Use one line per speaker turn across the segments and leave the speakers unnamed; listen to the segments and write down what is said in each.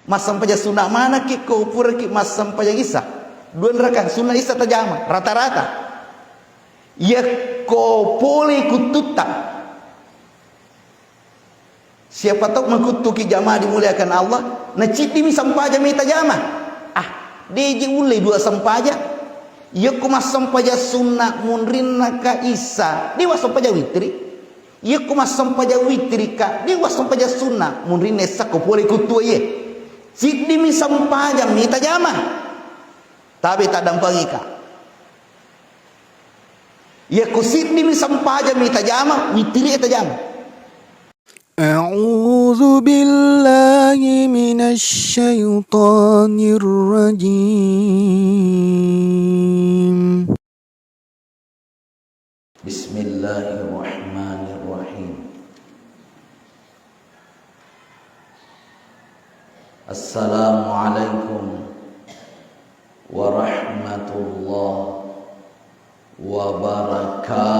Mas sampaja sunnah mana ki ko pura ki mas sampaja isa. Dua rakaat sunnah isa tajama rata-rata. Ya ko pole kututta. Siapa tahu mengkutuki jamaah dimuliakan Allah, naciti mi sampaja mi tajama. Deje ulai dua sampaja. Ya ko mas sampaja sunnah munrinna ka isa. Dewa sampaja witri. Ya ko mas sampaja witri ka. Dewa sampaja sunnah munrinna isa ko pole kutua ye. Siddi mi sampaja mi tajama. Tapi tak dampangi ka. Ya ko siddi mi sampaja mi tajama, witri tajama.
أعوذ بالله من الشيطان الرجيم
بسم الله الرحمن الرحيم السلام عليكم ورحمة الله وبركاته.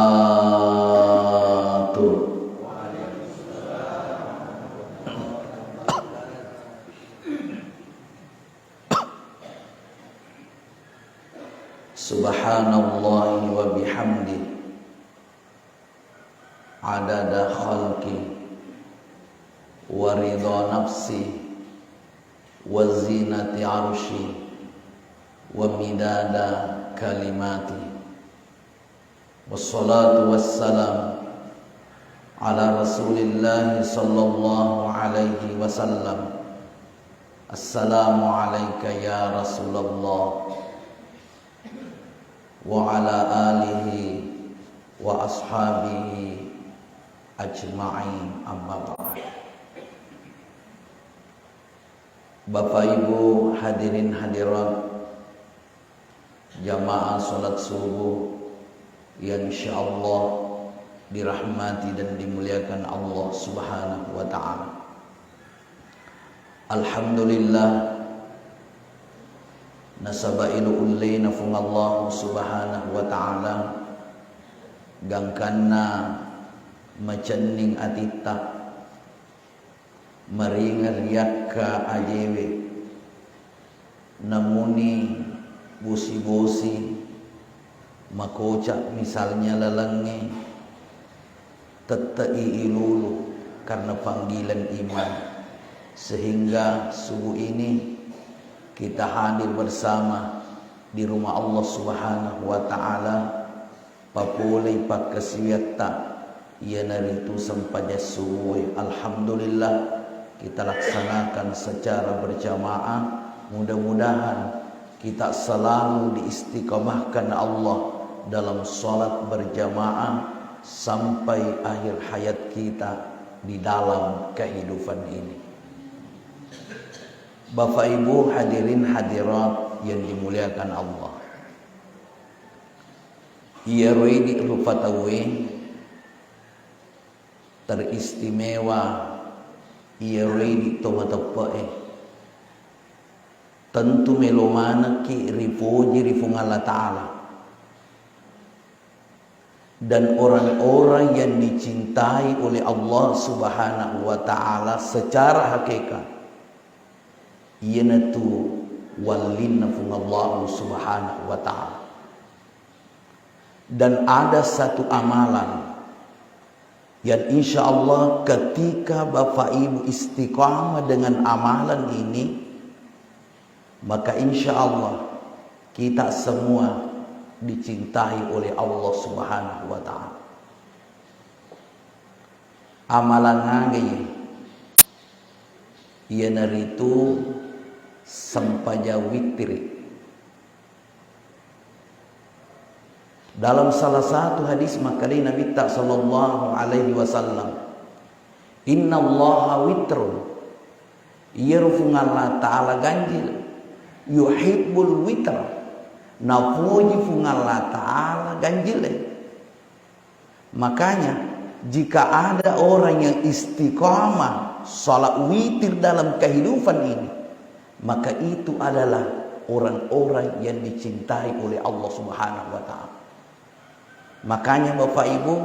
Subhanallah wa bihamdi adada khalqi wa ridha nafsi wa zinati arshi wa midada kalimati. Wassalatu wassalam ala rasulillah sallallahu alaihi wasallam. Assalamu alayka ya Rasulullah wa ala alihi wa ashabihi ajma'in, amma ba'd. Bapak Ibu hadirin hadirat jamaah salat subuh yang insyaallah dirahmati dan dimuliakan Allah Subhanahu wa taala. Alhamdulillah nasabailu ullaina fung Allah Subhanahu wa ta'ala gangkanna macenning atita maringar yakka ajewe namuni bosi-bosi makocak misalnya lalangi tettai ilulu karena panggilan iman, sehingga subuh ini kita hadir bersama di rumah Allah Subhanahu wa taala. Papulay pagkasiyata iyan narito sampaja subuh. Alhamdulillah kita laksanakan secara berjamaah. Mudah-mudahan kita selalu diistiqamahkan Allah dalam salat berjamaah sampai akhir hayat kita di dalam kehidupan ini. Bapak Ibu hadirin hadirat yang dimuliakan Allah. Ia reidi rupatawe teristimewa, ia reidi tomatapae. Tentu melomana ki ripuji rifung Allah Ta'ala. Dan orang-orang yang dicintai oleh Allah Subhanahu wa Ta'ala secara hakikat, iyanatu wallinna fung Allah Subhanahu wa ta'ala. Dan ada satu amalan yang insya Allah ketika Bapak Ibu istiqamah dengan amalan ini, maka insya Allah kita semua dicintai oleh Allah Subhanahu wa ta'ala. Amalan ngage ia naritu sampaja witri. Dalam salah satu hadis makali Nabi sallallahu alaihi wasallam, inna allaha witrun, yarfung Allah ta'ala ganjil, yuhibbul witra, nafuji fung Allah ta'ala ganjil. Makanya jika ada orang yang istiqamah salat witir dalam kehidupan ini, maka itu adalah orang-orang yang dicintai oleh Allah Subhanahu wa ta'ala. Makanya Bapak Ibu,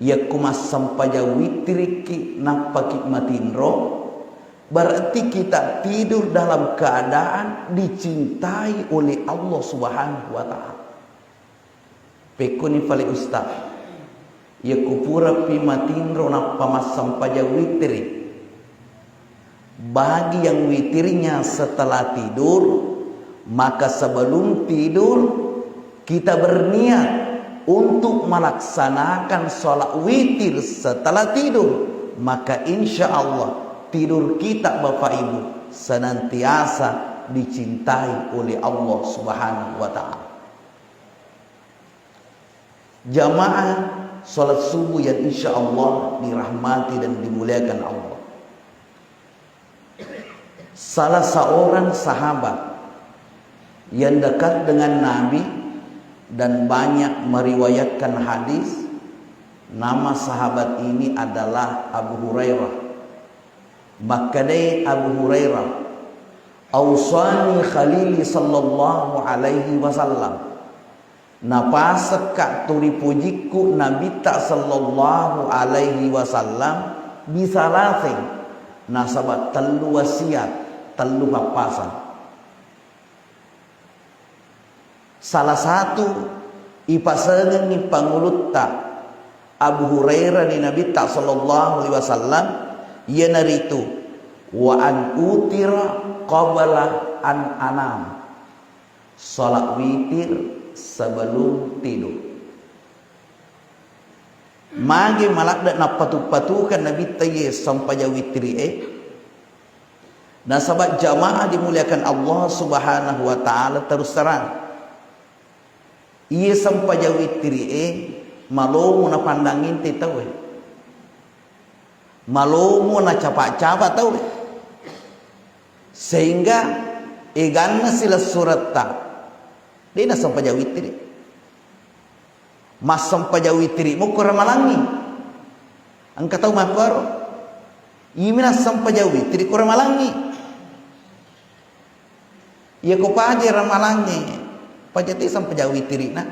ya kumas sampaja witriki napaki matinro Berarti kita tidur dalam keadaan dicintai oleh Allah Subhanahu wa taala. Pekoni fali ustaz. Ya kupura pi matinro na pamasam paja witri. Bagi yang witirnya setelah tidur, maka sebelum tidur kita berniat untuk melaksanakan sholat witir setelah tidur, maka insya Allah tidur kita Bapak Ibu senantiasa dicintai oleh Allah Subhanahu wa taala. Jamaah sholat subuh yang insya Allah dirahmati dan dimuliakan Allah. Salah seorang sahabat yang dekat dengan Nabi dan banyak meriwayatkan hadis, nama sahabat ini adalah Abu Hurairah. Maka dari Abu Hurairah, "Ausani Khalili sallallahu alaihi wasallam." Napasak ka turi pujiku Nabi ta sallallahu alaihi wasallam bisa lasing nasabat telu wasiat, telu papasan. Salah satu ipasangan ni pangulutta Abu Hurairah di Nabi ta sallallahu alaihi wasallam ia naritu wa an utira qabla an anam. Salat witir sebelum tidur. Magi malak na patu-patukan Nabi taye sampai witri dan sahabat jamaah dimuliakan Allah Subhanahu wa taala, terus terang ia sampai witri malomu na pandangin ti tahu malomu na capa-capa tahu sehingga eganna sila surat ta dia na sampai witri mas sampai witri mo kuramalangi angka tahu makaro imina sampai witri kuramalangi ia ko paje ramalangi pajati sampai witri na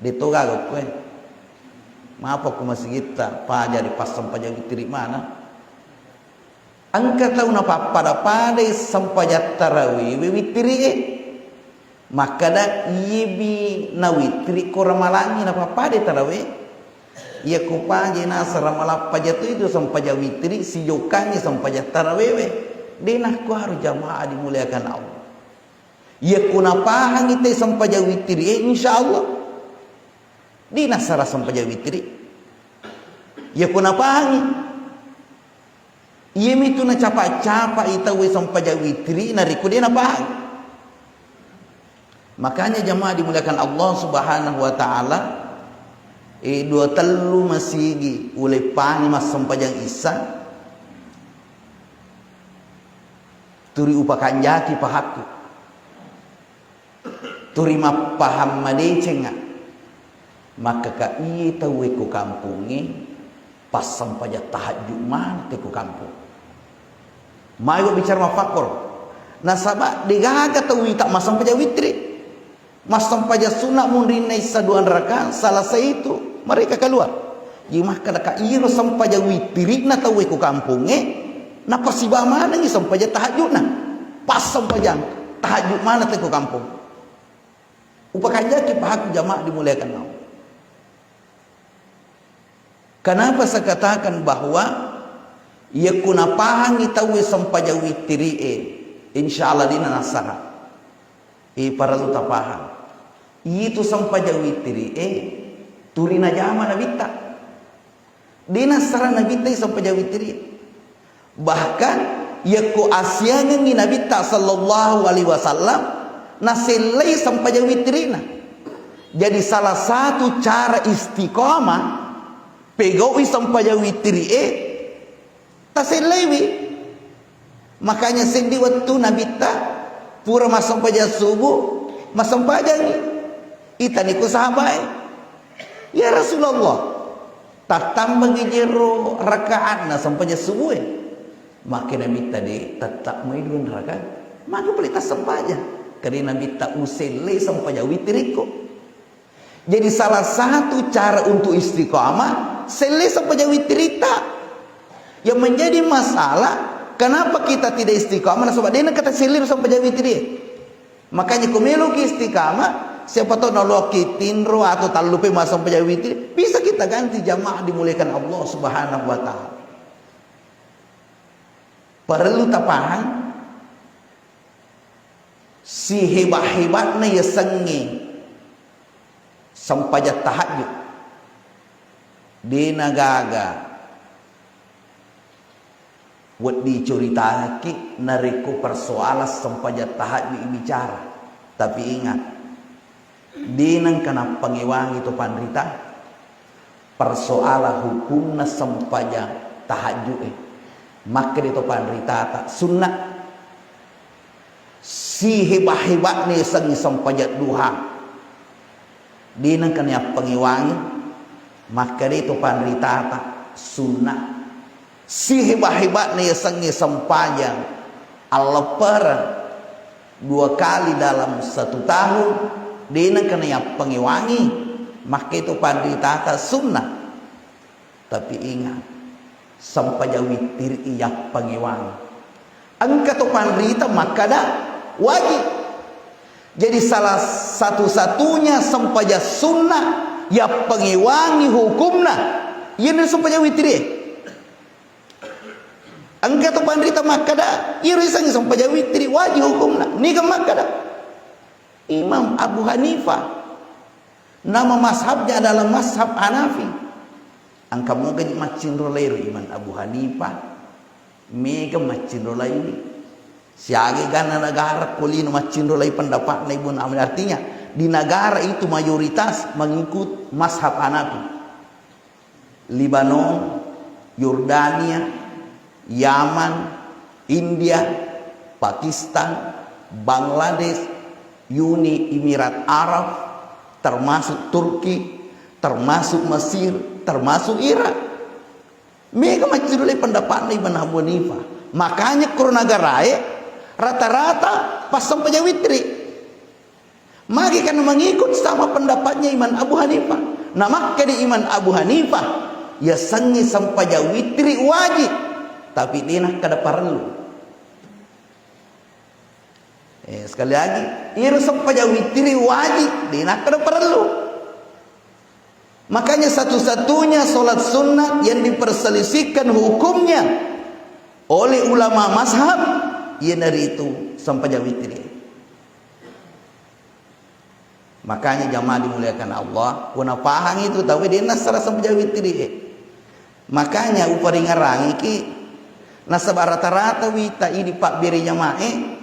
dito gago ko maaf aku masih kita paja di pas sampai witri mana angka tahu na pada sampai tarawih witri maka da ibi na witri ko ramalangi na papade tarawih ia ko paje na saramala pajatu itu sampai witri si jokannya sampai tarawih denah ko harus jamaah dimuliakan Allah ia ko na pahang ite sampai witri insyaallah denah sara sampai witri ia ko na pahang ia mitu na capa-capa itawe sampai witri na riku dia na pahang. Makanya jamaah dimuliakan Allah Subhanahu wa taala dua telu masigi oleh pani mas sampajang isa turi upakan jaki pahaku turi mapaham madecenga maka ka iya tahu ko kampungi pas sampaja tahajud mana te ko kampung mayo bicara mafakor nasaba digaga tahu tak masam paja witri mas sampaja sunat mundrin isa dua rakaat salah itu mereka keluar jimah kada ka iro sampaja witri na tahu ko kampunge na pasiba mana ni sampaja tahajud na pas sampaja tahajud mana te ko kampung upakan jaki pahaku jamaah dimuliakan Allah. Kenapa saya katakan bahwa ia kuna pahangi tahu sampaja witri insyaallah dina nasaha para lu tapahang itu sampaja witri turina jama nabita dina sarana nabita sampaja witri bahkan ia ku asyangan ni nabita sallallahu alaihi wasallam nasilai sampaja witrina jadi salah satu cara istiqamah pegawi sampaja witri tasilai makanya sendi waktu nabita pura masampaja subuh masampaja ni itani ku sahabat ya Rasulullah tatambang jero rakaat na sampaja subuh maka nabi tadi tetap mai dun rakaat maka boleh tas sampaja karena nabi tak usele sampaja witriko jadi salah satu cara untuk istiqamah sele sampaja witrita yang menjadi masalah Kenapa kita tidak istiqamah? Sebab dia nak kata selir sampai jauh itu dia. Makanya kumelu ki istiqamah, siapa tahu nolok tinro atau talupe masuk sampai jauh itu, bisa kita ganti jamaah dimuliakan Allah Subhanahu wa taala. Perlu tapahan si hebat-hebatnya ya sengi sampai tahajud di nagaga buat diceritaki nariku persoalan sampai tahajud bicara. Tapi ingat, dinang kena pengiwang itu pandrita persoalan hukumna sampai tahajud maka itu pandrita tak sunnah si hebat-hebat ni sengi sampai duha dinang kena pengiwangi maka itu pandrita tak sunnah si hebat-hebat ni sengi sampai Allah per 2 kali dalam 1 tahun dinang kena pengiwangi maka itu pandrita tak sunnah. Tapi ingat sampai witir iya pengiwangi angka tu pandrita maka dah wajib. Jadi salah satu-satunya sampai sunnah ya pengiwangi hukumna ini sampai witir angka tu pandrita maka dah ia risang sampai witir wajib hukumna ni kan maka dah. Imam Abu Hanifah nama mazhabnya adalah mazhab Hanafi. Angka mungkin macin rolero Imam Abu Hanifah mega macin rolai ini siagi gana negara kulino macin rolai pendapat Ibn Amin. Artinya di negara itu mayoritas mengikut mazhab Hanafi. Libanon, Yordania, Yaman, India, Pakistan, Bangladesh, Uni Emirat Arab, termasuk Turki, termasuk Mesir, termasuk Irak. Mereka macam dulu pendapat Ibn Abu Hanifah. Makanya Kurunagarai rata-rata pas sampai witri. Maka kan mengikut sama pendapatnya Imam Abu Hanifah. Nah maka di Imam Abu Hanifah ya sangi sampai witri wajib. Tapi dia nak kada perlu. Sekali lagi, iru sampai witri wajib, dia nak kada perlu. Makanya satu-satunya solat sunat yang diperselisihkan hukumnya oleh ulama mazhab ia dari itu sampai witri. Makanya jamaah dimuliakan Allah, kuna pahang itu tapi dia nasara sampai witri. Makanya upari ngarang iki nasabah rata-rata wita ini pak beri jamaah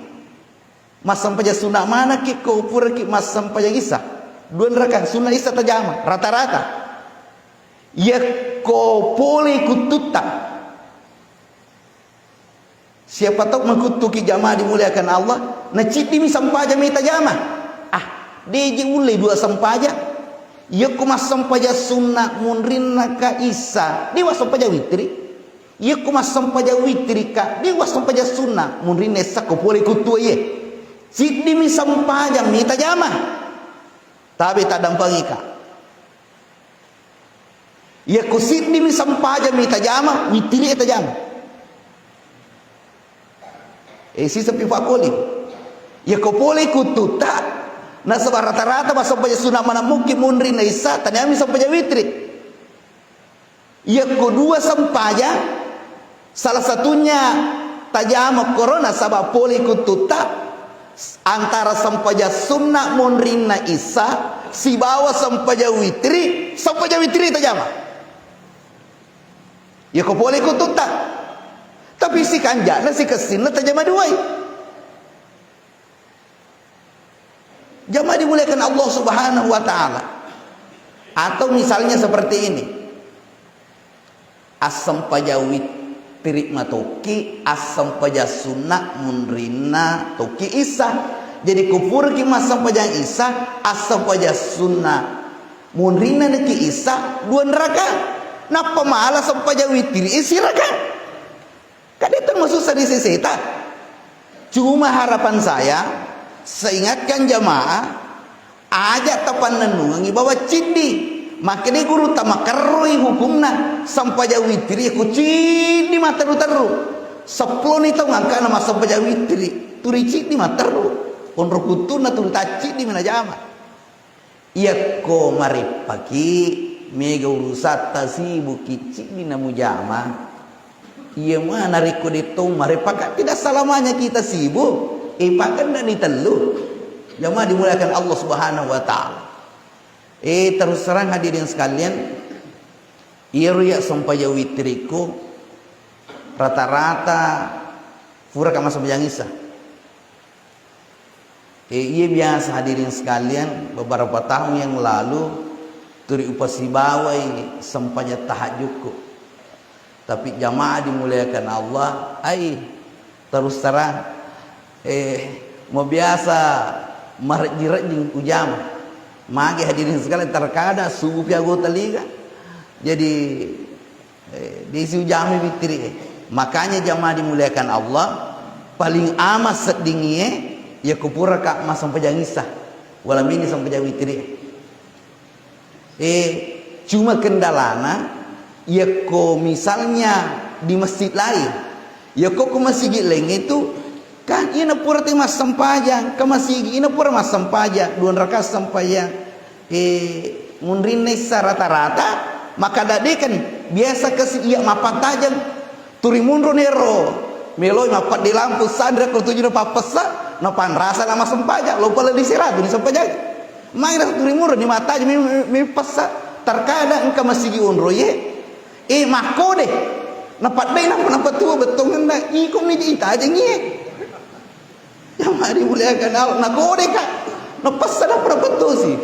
mas sampai sunat mana ki ko upur ki mas sampai isya. 2 rakaat sunnah isya tajama rata-rata ya ko pole kututa. Siapa tahu mengkutuki jamaah dimuliakan Allah na citi mi sampaja mi tajama deje ulai 2 sampaja ya ko mas sampaja sunnah munrinna ka isya dewa sampaja witri ya ko mas sampaja witri ka dewa sampaja sunnah munrinna isya ko pole kutu ye citi mi sampaja mi tajama tapi tak dampangi ka ya kusit ni sampaja mi tajama witiri tajama si sapi fakoli ya ko pole kututa na sabara rata-rata sampaja sunah mana mungkin munri na isa tanami sampaja witri ya ko 2 sampaja salah satunya tajama corona sabab pole kututa antara sampaja sunnah munrinna isa si bawa sampaja witri tajama ya kau boleh kututa tapi si kanjana si kesinna tajama duai. Jamaah dimuliakan Allah Subhanahu wa taala. Atau misalnya seperti ini, asam pajawit tirik matoki asam paja sunnah munrina toki isa. Jadi kufur ki masam paja isa asam paja sunnah munrina neki isa 2 neraka. Napa malah asam paja witir isi neraka? Kan itu maksud dari setan. Cuma harapan saya ingatkan jamaah ajak tapan nenungi bahwa cindi makanya guru tama kerui hukumna sampai jauh witri ku cindi mata teru Sepuluh ni tahu ngangka nama sampaja witri. Turi cik ni mah terus. Onro kutuna turi tacik di mana jama. Ia ko maripaki mega urusata sibuk cik di namu jama. Ia mana riko ditung maripaka tidak selamanya kita sibuk. Pakan dan ditelu. Jamaah dimuliakan Allah Subhanahu wa taala. Terus terang hadirin sekalian, ia sampaja witriku rata-rata pura kama sampaja ngisa. Ia biasa hadirin sekalian beberapa tahun yang lalu turi upasi bawai sampaja tahajudku. Tapi jamaah dimuliakan Allah, terus terang mau biasa marjirajing ujama. Magi hadirin sekalian terkadang subuh piago teliga. Jadi disi ujama bitri. Makanya jamaah dimuliakan Allah paling amat sedingnya ya kupura kak mas sampai jangisah. Walam ini sampai jawitri. Cuma kendalana ya ko misalnya di masjid lain. Ya ko ke masjid lain itu kan ina pura ti mas sampajang ke masjid ina pura mas sampajang 2 rakaat sampajang. Munrin nesa rata-rata maka dade kan biasa ke iya mapat tajang turi munro nero meloi mapat di lampu sadra ko tujuh papesa no pan rasa nama sampajang lo pala disiratu di sampajang main turi munro di mata aja mi pesa terkadang engka masjid unro ye makode napat dai napa tua betul ngenda ikum ni ita aja ngie yang mari muliakan Allah nakode kak napasa na betul sih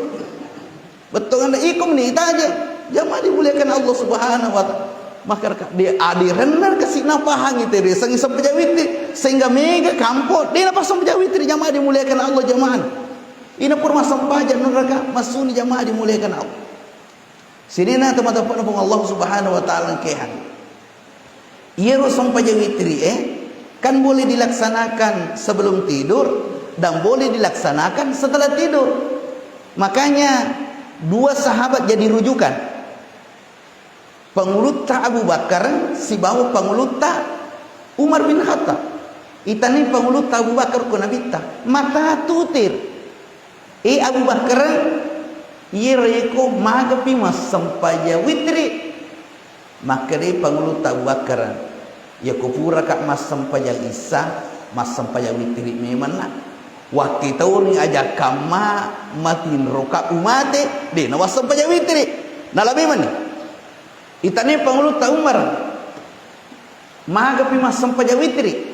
betul ngenda ikum ni ita aja jamaah dimuliakan Allah Subhanahu wa taala. Maka dia adirenar kasih napahang itu dia sangi sampajawiti sehingga mega kampot dia napa sampajawiti jamaah dimuliakan Allah jamaah. Ina purma sampaja neraka masuni jamaah dimuliakan Allah. Sini na teman-teman Allah Subhanahu wa taala kehan. Ieu sampajawiti kan boleh dilaksanakan sebelum tidur dan boleh dilaksanakan setelah tidur. Makanya 2 sahabat jadi rujukan. Penguluta Abu Bakar si bawa penguluta Umar bin Khattab. Itani penguluta Abu Bakar ko nabita mata tutir. Abu Bakar yireko magapi mas sampaja witri. Maka dia penguluta Abu Bakar ya kupura kak mas sampaja isa mas sampaja witri memang waktu tahu ni aja kama matin roka umate de na was sampaja witri na labi man itani panguluta Umar magapi mas sampaja witri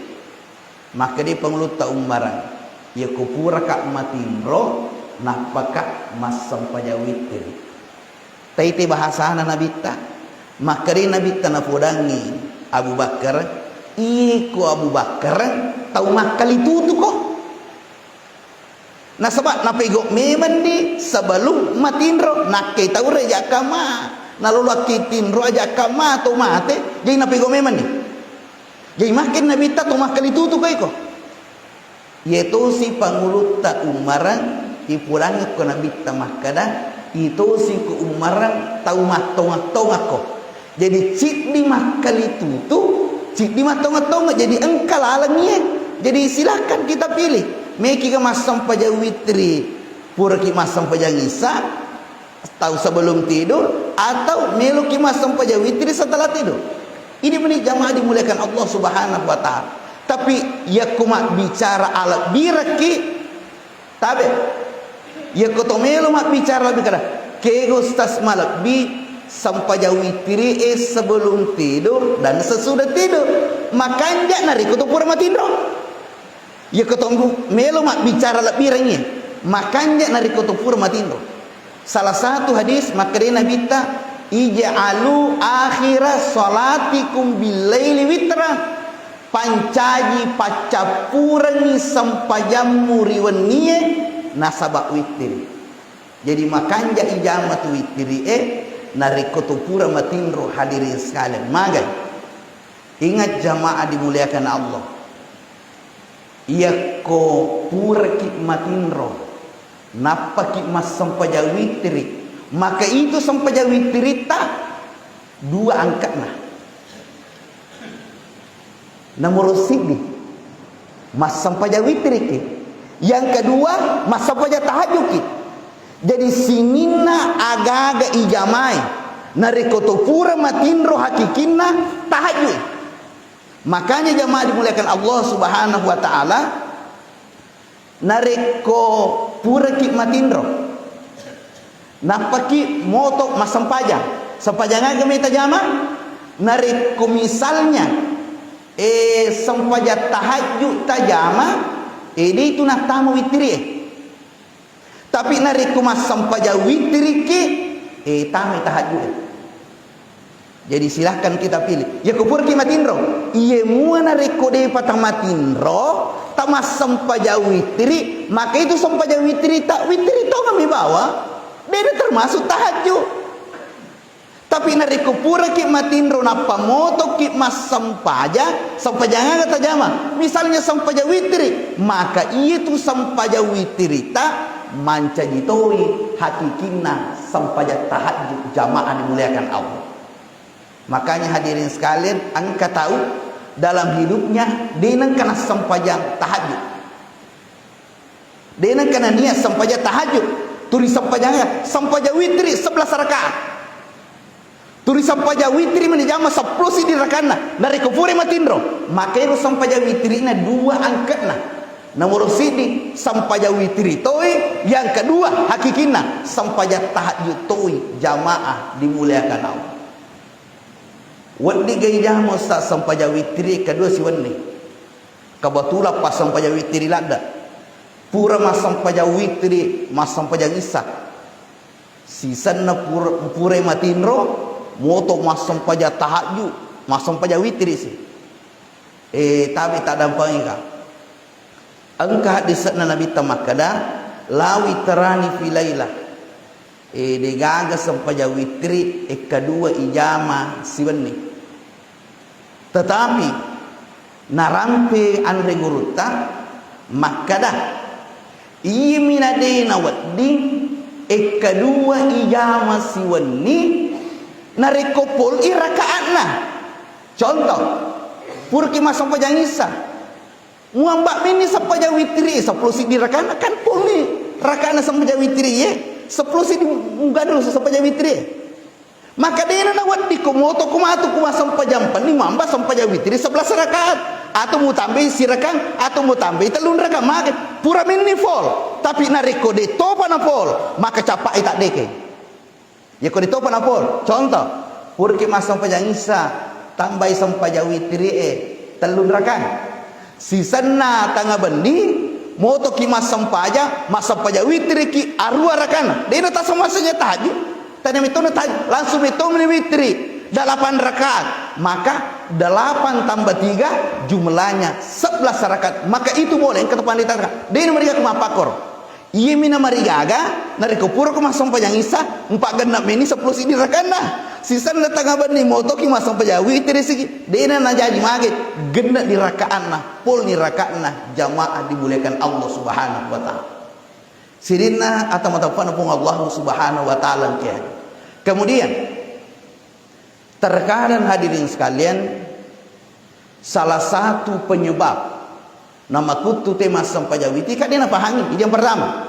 maka dia panguluta Umar ya kupura kak matin ro napaka mas sampaja witri taiti bahasa nabita maka dia nabita na podangi Abu Bakar iko Abu Bakar tahu makali tutu ko na sebab napego memang di sebelum matinro nak kita ure jakama nalu lakitinro aja kama to mate jadi napego memang ni jadi makin nabita to makali tutu ko iko yaitu si panguluta Umaran ipulangi ko nabita makada itu si ko Umaran tahu matong-matong ko jadi cik di makali tutu cik di matong-matong jadi engkal alangnya jadi silakan kita pilih meki ke mas sampaja witri pura ki mas sampaja ngisa tahu sebelum tidur atau melu ki mas sampaja witri setelah tidur ini benih jamaah dimuliakan Allah Subhanahu wa taala tapi ya kuma bicara ala biraki tabe ya koto melu mak bicara lebih kada kego stas malak bi sampaja witri sebelum tidur dan sesudah tidur makanya nari koto pura matindro ya ketemu melo mak bicara lebirangnya makanya nari kutupur matindo salah satu hadis makanya Nabi ta ij'alu akhira salatikum billaili witra pancaji pacapurangi sampajamu riweniye nasabak witri jadi makanya ijamat witri nari kutupur matindo hadirin sekalian magai ingat jamaah dimuliakan Allah ia ko pura ki matinro napa ki mas sampaja witri maka itu sampaja witri tak 2 angkat nah Nomor sini mas sampaja witri ki. Yang kedua mas sampaja tahajud ki. Jadi sinina aga-aga ijamai narikoto pura matinro hakikinna tahajud. Makanya jamaah dimuliakan Allah Subhanahu wa taala, nareko pura ki matinro napaki motok mas sampaja ngaga meta jamaah nareko misalnya sampaja tahajud tajama ini itu nak tamu witri tapi nariku mas sampaja witri ki tamu tahajud. Jadi silahkan kita pilih ya kupur ki matinro iye mua nareko de patang matinro tak mas sampaja witri maka itu sampaja witri tak witri to kami bawa dia termasuk tahajud. Tapi nariko pura ki matinro napa moto ki mas sampaja ngaga tajama misalnya sampaja witri maka itu sampaja witri ta manca jitoi hakikina sampaja tahajud jamaah dimuliakan Allah. Makanya hadirin sekalian angka tahu dalam hidupnya denang kana sampaja tahajud denang kana niat sampaja tahajud tulis sampaja witri 11 rakaat turi sampaja witri menjama 10 di rakana dari kufuri matinro maka itu sampaja witri na 2 angkatna nomor sini sampaja witri toi yang kedua hakikina sampaja tahajud toi jamaah dimuliakan Allah. Wadi gaya jama ustaz sampaja witri kedua si wani kebetulan pas sampaja witri lada pura mas sampaja witri mas sampaja isa sisanna pura matinro moto mas sampaja tahajud mas sampaja witri sih tapi tak dampangi ka angka hadis na nabi tamakada lawi terani filailah degaga sampaja witri kedua ijama siwani tetapi narampe andre guruta makada imina dena waddi kedua ijama siwani narikopol irakaatna contoh purki mas sampaja ngisa muambak mini sampaja witri 10 di rakaatna kan poli rakaatna sampaja witri ye 10 di gadul sampaja witri maka dena nawat di komoto kumatu kuma sampaja ni mamba sampaja witri 11 rakaat atau mau tambah sirakan atau mau tambah telun rakaat maka pura mini full tapi nariko de topa na full maka capai tak deke. Ya kau ditopan apa? Contoh, purki mas sampaja ngisa tambah sampaja witri telun rakan. Sisana tangga bendi moto ki mas sampaja witri ki arua rakan. Dia tak semasanya tahajud. Tadi itu langsung itu witri 8 rakaat. Maka 8 tambah 3 jumlahnya 11 rakaat. Maka itu boleh yang ketepan ditangkap. Dia mereka kemapakor. Iya mina marigaga nari kupuro ko masampaja ngisa 4 genap ini 10 sini rakana sisan datang aban ni moto ki masampaja witri sigi dena na jadi mage genap di rakaatna pol ni rakaatna jamaah dimuliakan Allah Subhanahu wa taala sirina atau matafana pun Allah Subhanahu wa taala kia. Kemudian terkadang hadirin sekalian salah satu penyebab nama kutu tema sampaja witri kan dia pahangi yang pertama.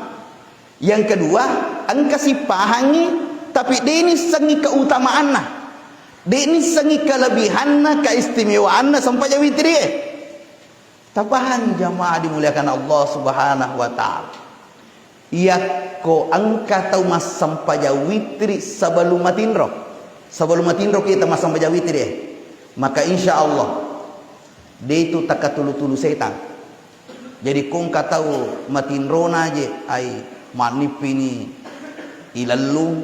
Yang kedua angka si pahangi tapi dia ini sengi keutamaanna dia ini sengi kelebihanna keistimewaanna sampaja witri tapahangi jamaah dimuliakan Allah Subhanahu wa taala ia ko angka tau mas sampaja witri sebelum matinro kita mas sampaja witri maka insya Allah dia itu tak tulu-tulu setan. Jadi kong katau matinrona aja ai manip ini ilalu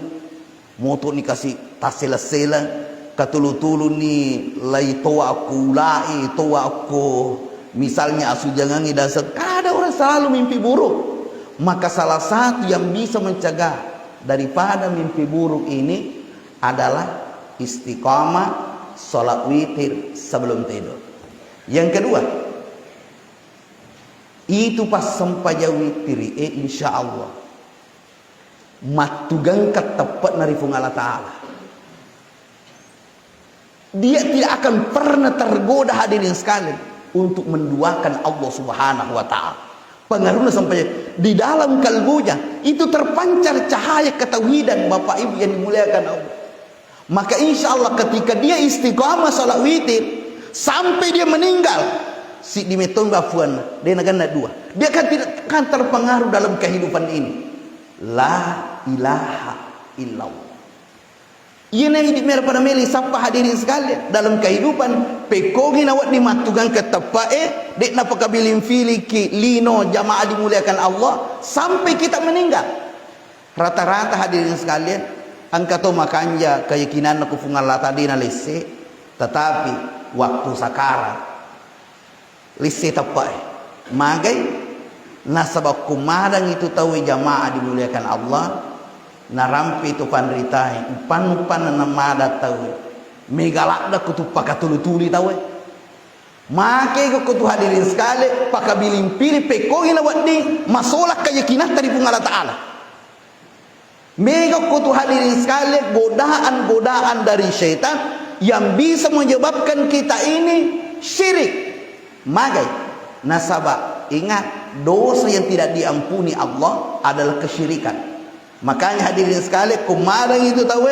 moto ni kasih tasela-sela katulu-tulu ni lai toa aku lai toa aku misalnya asu jangan dasar ada orang selalu mimpi buruk maka salah satu yang bisa mencegah daripada mimpi buruk ini adalah istiqamah salat witir sebelum tidur. Yang kedua itu pas sampaja witri insya Allah matugang ketepat narifung Allah Ta'ala dia tidak akan pernah tergoda hadirin sekalian untuk menduakan Allah Subhanahu wa taala. Pengaruhnya sampai di dalam kalbunya itu terpancar cahaya ketauhidan Bapak Ibu yang dimuliakan Allah. Maka insya Allah ketika dia istiqamah salat witir sampai dia meninggal, si dimeton bafuan dia nak dua, dia tidak akan terpengaruh dalam kehidupan ini. La ilaha illallah. Ia yang hidup merah pada meli siapa hadirin sekalian dalam kehidupan pekogin awak dimatukan ke tepae dek napa kabilin filiki lino jamaah dimuliakan Allah sampai kita meninggal. Rata-rata hadirin sekalian angka to makanja keyakinan aku fungal tadi na lese, tetapi waktu sakarat lese tepae magai nasabak kumadang itu tahu jamaah dimuliakan Allah. Narampi tu panritai pan namada tahu megalak dah kutu pakatulu-tuli tahu make kutu hadirin sekali pakabilin pilih pekongin awak di masalah keyakinan dari Allah Ta'ala. Mega kutu hadirin sekali godaan-godaan dari syaitan yang bisa menyebabkan kita ini syirik. Magai nasabah ingat dosa yang tidak diampuni Allah adalah kesyirikan. Makanya hadirin sekali kumadang itu tahu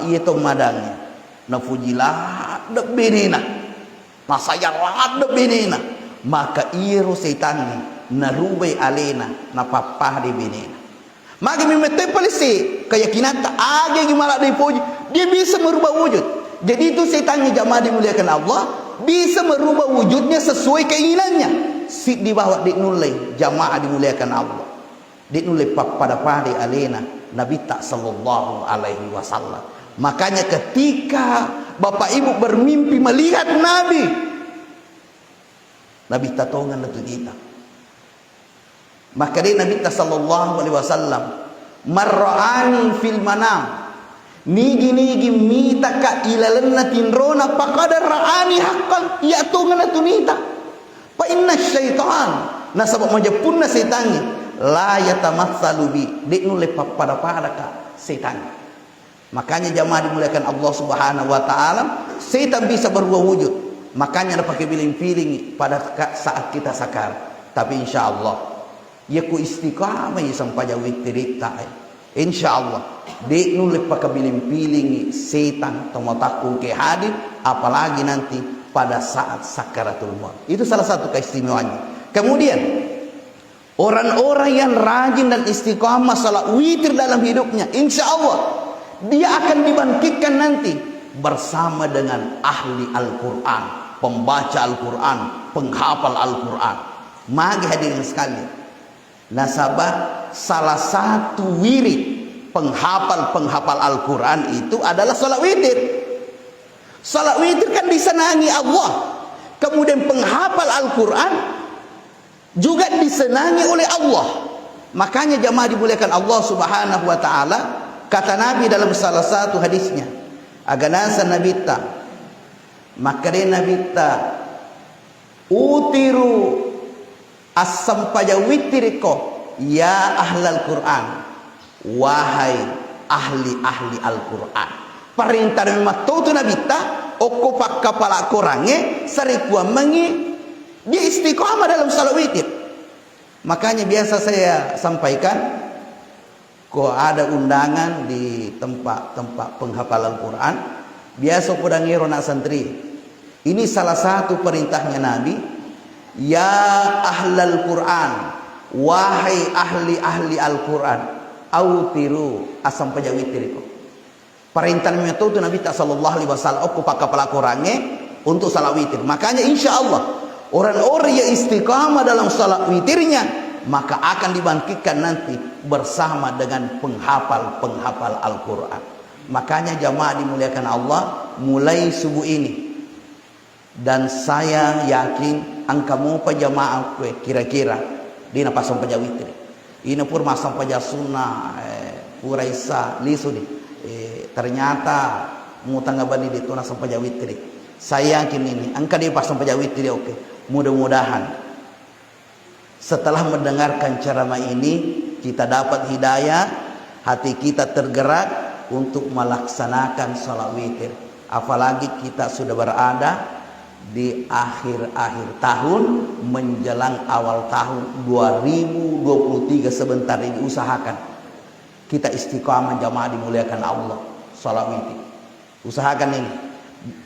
iya tu madangnya na fujilah dek binina masayalah dek binina maka iro setan na rubai alena na papah di binina maka mimete polisi keyakinan tak age gimana di puji dia bisa merubah wujud. Jadi itu setannya jamaah dimuliakan Allah bisa merubah wujudnya sesuai keinginannya. Si di bawah dinulai jamaah dimuliakan Allah dinulai pada padi alena Nabi tak sallallahu alaihi wasallam. Makanya ketika Bapak Ibu bermimpi melihat Nabi tak tongan itu kita. Maka dia Nabi tak sallallahu alaihi wasallam marra'ani fil manam nigi mitaka ilalanna tinrona faqad ra'ani haqqan ya tongan itu nita fa inna syaitan nasabak majapunna setannya la yatamatsalu bi dinule pada ka setan. Makanya jamaah dimuliakan Allah Subhanahu wa taala, setan bisa berubah wujud. Makanya ada pakai piling-piling pada saat kita sakar. Tapi insyaallah ya ku istiqamah sampai witir ta. Insyaallah dinule pakai piling-piling setan tomotaku ke hadir apalagi nanti pada saat sakaratul maut. Itu salah satu keistimewaannya. Kemudian orang-orang yang rajin dan istiqamah salat witir dalam hidupnya, insya Allah dia akan dibangkitkan nanti bersama dengan ahli Al-Quran, pembaca Al-Quran, penghafal Al-Quran. Mari hadirin sekalian, nasabah salah satu wirid penghafal Al-Quran itu adalah salat witir. Salat witir kan disenangi Allah. Kemudian penghafal Al-Quran juga disenangi oleh Allah. Makanya jamaah dimuliakan Allah Subhanahu wa taala, kata Nabi dalam salah satu hadisnya, aganasa nabita maka dia nabita utiru as-sampaja witiriko ya ahlal Quran, wahai ahli Al-Quran. Perintah memang tu nabita oko pak kepala korangnya sarikua mengi dia istiqamah dalam salat witir. Makanya biasa saya sampaikan, kok ada undangan di tempat penghafalan Quran, biasa podang ngero nak santri. Ini salah satu perintahnya Nabi, ya ahlal Quran, wahai ahli Al-Quran, autiru asam paja witir ko. Perintahnya itu Nabi sallallahu alaihi wasallam aku pakai kepala Qurannya untuk salat witir. Makanya insyaallah orang-orang yang istiqamah dalam salat witirnya maka akan dibangkitkan nanti bersama dengan penghafal Al-Quran. Makanya jamaah dimuliakan Allah, mulai subuh ini dan saya yakin angka mau jamaah kira-kira di napa sampai witir. Ini pun masam paja sunnah puraisa lisu nih. Ternyata mau tanggabani di tuna sampai witir. Saya yakin ini angka dia pas sampai witir oke. Mudah-mudahan setelah mendengarkan ceramah ini kita dapat hidayah, hati kita tergerak untuk melaksanakan salat witir. Apalagi kita sudah berada di akhir-akhir tahun menjelang awal tahun 2023 sebentar ini usahakan kita istiqamah jamaah dimuliakan Allah salat witir. Usahakan ini.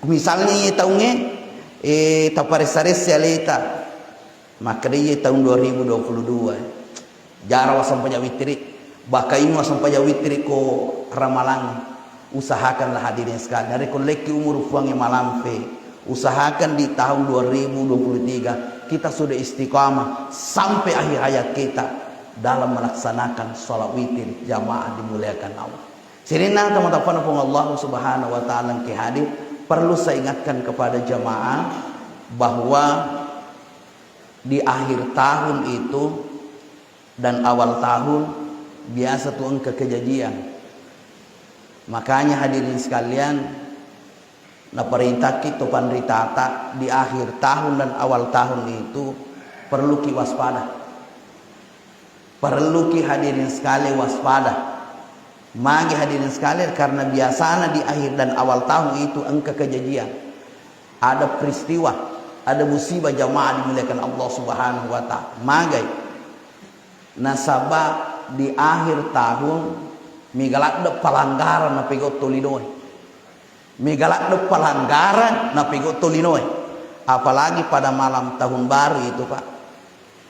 Misalnya tahunnya taparesares leta maka dia tahun 2022 jarang sampai witri bahkan ini sampai witri ko ramalan. Usahakanlah hadirin sekalian dari koleki umur fuangnya malam usahakan di tahun 2023 kita sudah istiqamah sampai akhir hayat kita dalam melaksanakan sholat witir jamaah dimuliakan Allah. Sirina teman-teman Allah subhanahu wa ta'ala ke hadir, perlu saya ingatkan kepada jamaah bahwa di akhir tahun itu dan awal tahun biasa tuh engke kejadian. Makanya hadirin sekalian, na perintah kita pandritata di akhir tahun dan awal tahun itu perlu ki waspada. Perlu ki hadirin sekali waspada. Magi hadirin sekalian karena biasanya di akhir dan awal tahun itu engke kejadian. Ada peristiwa, ada musibah jamaah dimuliakan Allah Subhanahu wa taala. Magai nasabah di akhir tahun migalak de pelanggaran na pegot tolinoi. Migalak de pelanggaran na pegot tolinoi. Apalagi pada malam tahun baru itu, Pak.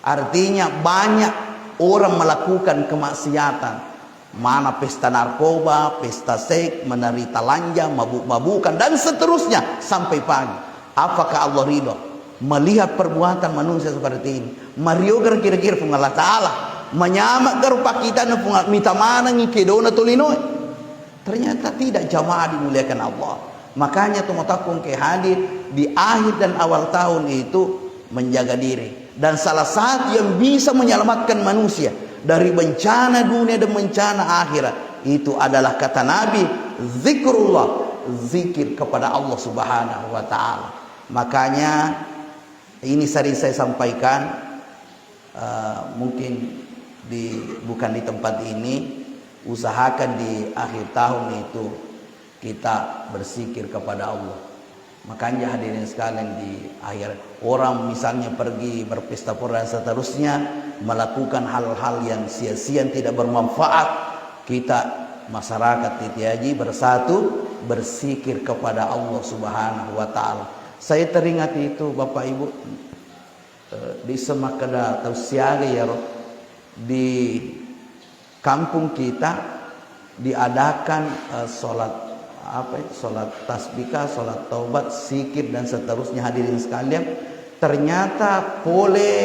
Artinya banyak orang melakukan kemaksiatan. Mana pesta narkoba, pesta seks, menderita lanja, mabuk-mabukan dan seterusnya sampai pagi. Apakah Allah ridho melihat perbuatan manusia seperti ini? Mariogar kira-kira pun Allah Ta'ala menyamak gerupa kita na minta mana ngikedona tolinoi. Ternyata tidak jamaah dimuliakan Allah. Makanya tumatakung ke hadir di akhir dan awal tahun itu menjaga diri. Dan salah satu yang bisa menyelamatkan manusia dari bencana dunia dan bencana akhirat itu adalah kata Nabi, zikrullah, zikir kepada Allah Subhanahu wa taala. Makanya ini sering saya sampaikan, mungkin bukan di tempat ini, usahakan di akhir tahun itu kita berzikir kepada Allah. Makanya hadirin sekalian di akhir orang misalnya pergi berpesta pora dan seterusnya melakukan hal-hal yang sia-sia tidak bermanfaat, kita masyarakat Titiaji bersatu berzikir kepada Allah Subhanahu wa taala. Saya teringat itu Bapak Ibu di Semakada atau Siaga ya di kampung kita diadakan sholat tasbihah, sholat taubat, zikir dan seterusnya hadirin sekalian. Ternyata boleh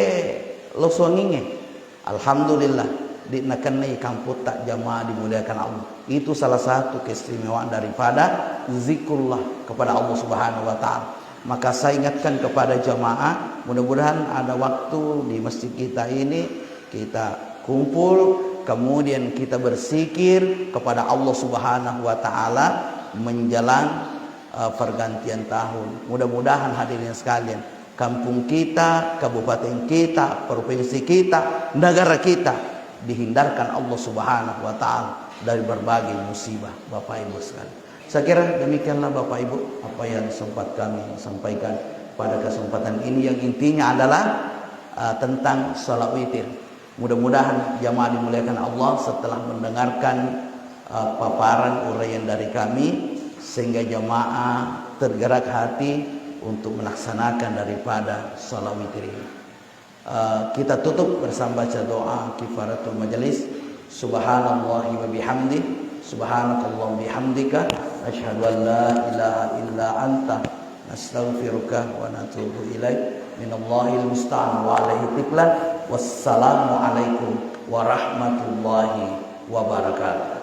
losonginge. Alhamdulillah di nakenai kampung tak jamaah dimuliakan Allah. Itu salah satu keistimewaan daripada zikrullah kepada Allah Subhanahu wa taala. Maka saya ingatkan kepada jamaah, mudah-mudahan ada waktu di masjid kita ini kita kumpul, kemudian kita berzikir kepada Allah Subhanahu wa taala menjelang pergantian tahun. Mudah-mudahan hadirin sekalian, kampung kita, kabupaten kita, provinsi kita, negara kita dihindarkan Allah Subhanahu wa taala dari berbagai musibah, Bapak Ibu sekalian. Saya kira demikianlah Bapak Ibu apa yang sempat kami sampaikan pada kesempatan ini, yang intinya adalah tentang salat witir. Mudah-mudahan jamaah dimuliakan Allah setelah mendengarkan paparan uraian dari kami sehingga jamaah tergerak hati untuk melaksanakan daripada salat witir ini. Kita tutup bersama baca doa kifaratul majelis. Subhanallahi wa bihamdi, subhanakallah bihamdika, asyhadu an la ilaha illa anta, nastaghfiruka wa natubu ilaik. Minallahil musta'an wa alaihi tiklan. Wassalamualaikum warahmatullahi wabarakatuh.